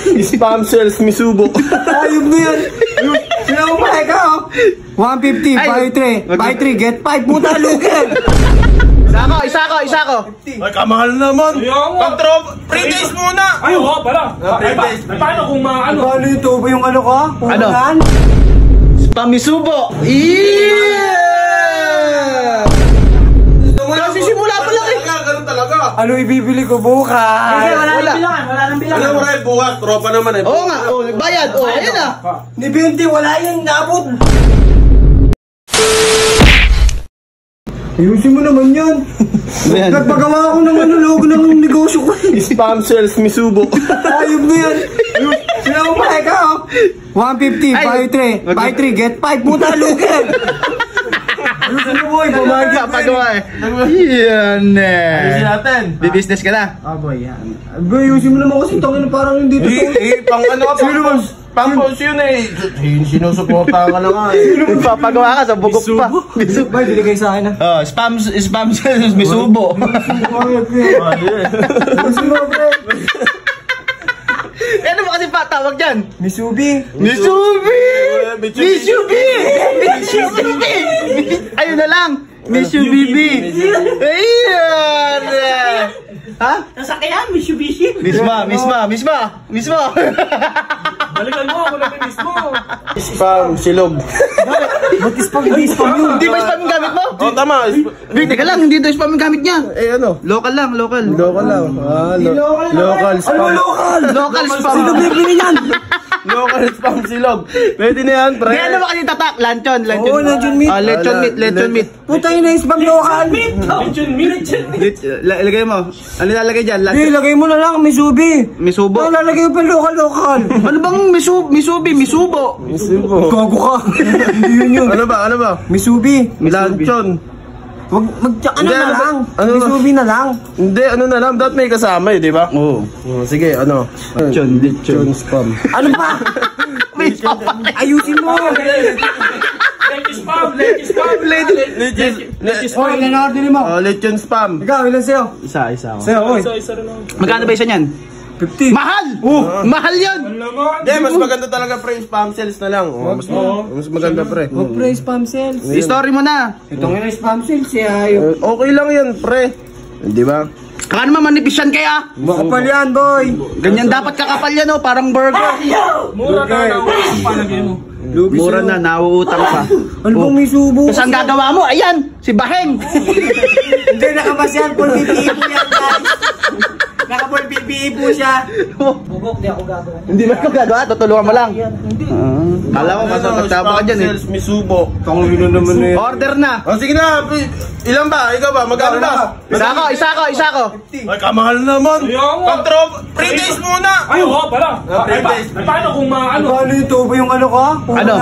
Spam cells, Misubo. Ayun na yan. Sino mo pa ikaw? 150, buy 3. Buy 3, get 5. Puta, lugar. Isa ko. Ay, kamahal naman. Pag-drop, free days muna. Ay, oo, pala. Ay, paano kung maano? Paano ito ba yung ano ka? Ano? Spam Misubo. Yeah! Kasi simula pa lang eh. Ganun talaga. Ano ibibili ko bukas? Kasi wala nang bilangan. Ano mo rin bukas? Tropa naman eh. Oo nga, nagbayad. Ayan na. Ni 20, wala yan. Nabot. Ayusin mo naman yan. Nagpagawa ako ng logo ng negosyo ko. Spam cells, Misubo. Ayun na yan. Sino mo pa ikaw? 150, buy 3. Buy 3, get 5. Puta, lugar. Ayusin mo boy, pamagit. Pagawa eh. Yan eh. Ayusin natin. Bi-business ka na. Boy, yan. Boy, ayusin mo naman kasi tangin na parang hindi totoo. Pang ano ka? Sino man? Pang-pause yun eh. Sinusuporta ka na nga eh. Papagawa ka sa bugok pa. Boy, binigay sa akin na. Spam cells, Misubo. Ayusin mo, pre. Ano ba kasi tawag dyan? Misubi. Ayun na lang. Mitsubishi. Ayan. Ha? Nasakyan, Mitsubishi. Misma. Balikan mo, ako lang mismo. Spam, silog. Ba't spam? Hindi spam yun. Hindi ba spam yung gamit mo? Oo, tama. Teka lang, hindi ito spam yung gamit niya. Eh ano? Local lang. Local lang. Local spam. Ano local? Local spam. Sino bibili yan? Local spam silog. Pwede na yan, pre. Kaya ano ba kasi tatak? Lanchon. Oo, lechon meat. Lechon meat. Puta yun na spam local. Lechon meat. Ilagay mo. Ano lalagay dyan? Hindi, lagay mo na lang, Misubi. Misubo. Lalagay mo pa local. Ano bang Misubo? Gago ka. Hindi yun. Ano ba? Misubi. Lanchon. Wag ano Hindi, na ano ba? lang. Ano ba? Misubi na lang. Hindi, ano na lang. Dapat may kasama eh, di ba? Oo. Sige, ano? Lechon spam. Ano ba? Ayusin mo. Let's spam. Oy, ilan na order mo? Lechon spam. Ikaw, ilan sa'yo? Isa ako. Sa'yo, oy. Isa rin ako. Magkano ba isa niyan? 50. Mahal! Mahal yun! Alaman. Hindi, mas maganda talaga pre, spam cells na lang. Mas maganda pre. Huwag pre, spam sales. I-story mo na. Ito nga yung spam sales siya. Okay lang yan pre. Di ba? Baka naman manipis yan kaya. Makapal yan, boy. Ganyan dapat kakapal yan parang burger. Mura na palagay mo. Mura na, nauutang pa. Ano bang may subo? Tapos ang gagawa mo, ayan, si Baheng. Hindi, nakabas yan. Full PPE po yan, guys. Naka-full PPE po siya. Bubok, di ako gagawa. Hindi ba ikaw gagawa? Tutulungan mo lang. Hindi. Kala ko, masasagtapa ka dyan eh. Cells, Misubo. Tangino naman na yan. Order na. Sige na, ilan ba? Ikaw ba? Magkano ba? Isa ko. Ay, kamahal naman. Pag-drop, free days muna. Ay, oo, pala. Ay, paano kung maano? Paano ito ba yung ano ka? Ano?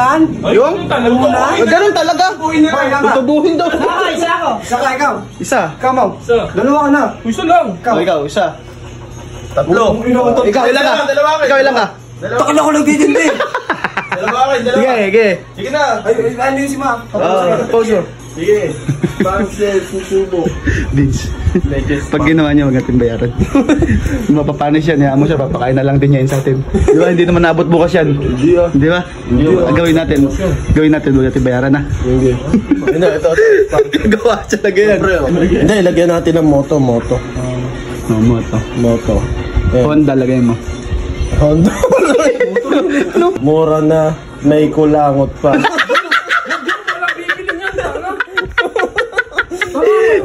Yung? Ganun talaga. Tutubuhin daw. Isa ako. Saka ikaw. Isa. Kamaw. Isa. Dalawa ka na. Isa lang. Ikaw, isa. Tatlo. Ikaw, ilan ka? Ikaw, ilan ka? Takala ko nagtitindi. Dalawa kayo. Sige. Sige na. Ay, ano yung si Ma? Pause mo. Sige. Spam cells, Misubo. Bitch. Pag ginawa niya, mag-ating bayaran. Mapapanis yan, mo siya, papakain na lang din niya yun sa atin. Di ba? Hindi naman nabot bukas yan. Di ba? Gawin natin, mag-ating bayaran na. Hindi. Ito. Gawa siya lagay yan. Hindi, lagyan natin ng moto. Moto. Honda, lagay mo. Honda. Mura na, may kulangot pa.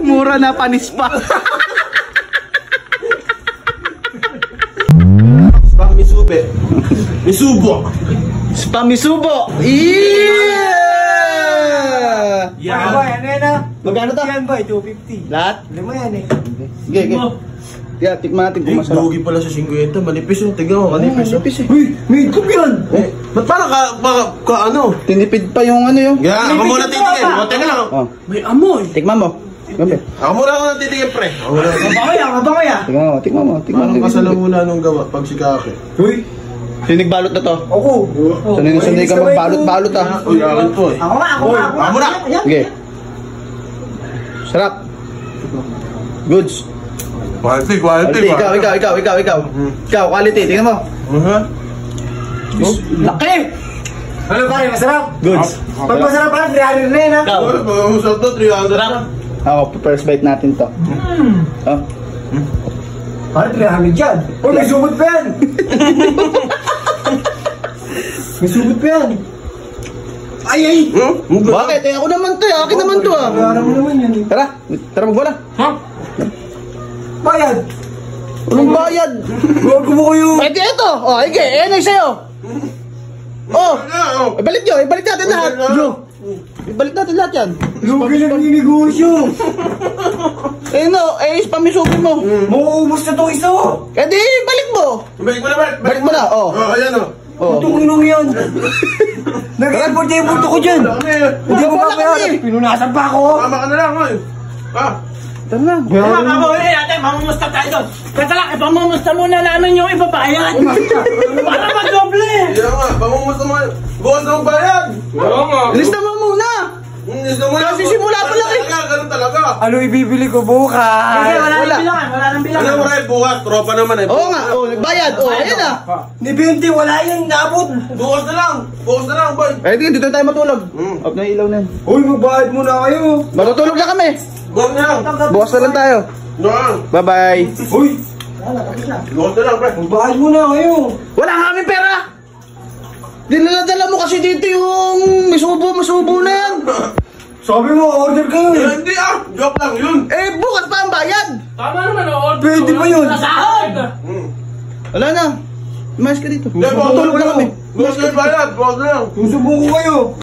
Mura na, panis pa. Spam Misubo. Spam Misubo. Yeah! Ano ba? Ano yan ah? Magkano to? Yan ba? 250. Lahat? Lima yan eh. Sige. Kaya, tikman natin kung masarap. Lugi pala sa 50. Manipis yung tignan mo. Manipis yung. Uy, may cook yan. Ba't parang ka ano? Tinipid pa yung ano yung. Yeah, ako muna titigil. Teka lang. Oh. May amoy. Tikman mo. Gabi. Ako muna titigil pre. Mabangay ah. Tikman mo. Parang kasalamula nung gawa pag si Kake. Uy. Sinig balot na to. Ako. Sanay ka magbalot-balot ah. Uy, akin to eh. Ako nga. Muna. Sige. Sarap. Goods. Quality. Ikaw. Ikaw, quality. Tingnan mo. Laki! Ano pare, masarap? Goods. Pag masarap pala, 300 na yun ha? Ikaw. Masarap to, 300 na. Ako, first bite natin to. Oh. Pare, 300 dyan. Uy, may sumot pa yan! May sumot pa yan! Ay! Bakit? Ako naman to. Akin naman to ah. Kaya mo naman yan eh. Tara magbola. Ha? Bayad! Anong bayad? Huwag ko mo kayo! Pwede ito. Oh, ige. Ayan ay sa'yo. Oh. Ibalik natin lahat. Ibalik natin lahat yan. Lugi lang yung negosyo! Eh no, pamisugin mo. Mauubos na itong isa! Eh di, balik mo. Balik mo na, oh. Ayan o. Oh. Itong inong yan! Nag-report niya yung punto ko dyan! Hindi mo Wala mamayari! kami. Pinunasan pa ako! Tama ka na lang, oy. Tara na. Ate, mamumusta tayo doon. Kaya lang, ipamumusta muna namin yung ibabayad. Para mag-doble. Kaya nga, pamumusta mo. Bukas na ang bayad. Oo nga. Lista mo muna. Kasi simula pa lang eh. Ganun talaga. Ano ibibili ko bukas? Hindi, wala Wala. nang bilangan. Wala nang bilangan. Ano mo rin, bukas, tropa naman eh. Oo nga, nagbayad. Ayan na. Ni 20, wala yan, nabot! Bukas na lang, boy. Eh, dito na tayo matulog. Off na yung ilaw na yan. Uy, magbayad muna kayo! Matutulog na kami. Bukas na lang. Bukas na lang tayo. Doon. Bye-bye. Uy, Bukas na lang, pre. magbayad muna kayo! Wala nga kami pera. Dinala-dala mo kasi dito yung masubo na yan. Sabi mo, order kayo eh! Hindi joke lang yun. Eh, bukas pa ang bayad. Tama naman, o. Pwede ba yun? Nasahod! Wala na. Umayos ka dito. Hindi, bukas Matulog na kami. Bukas na yung bayad, bukas na lang. Susubuko kayo!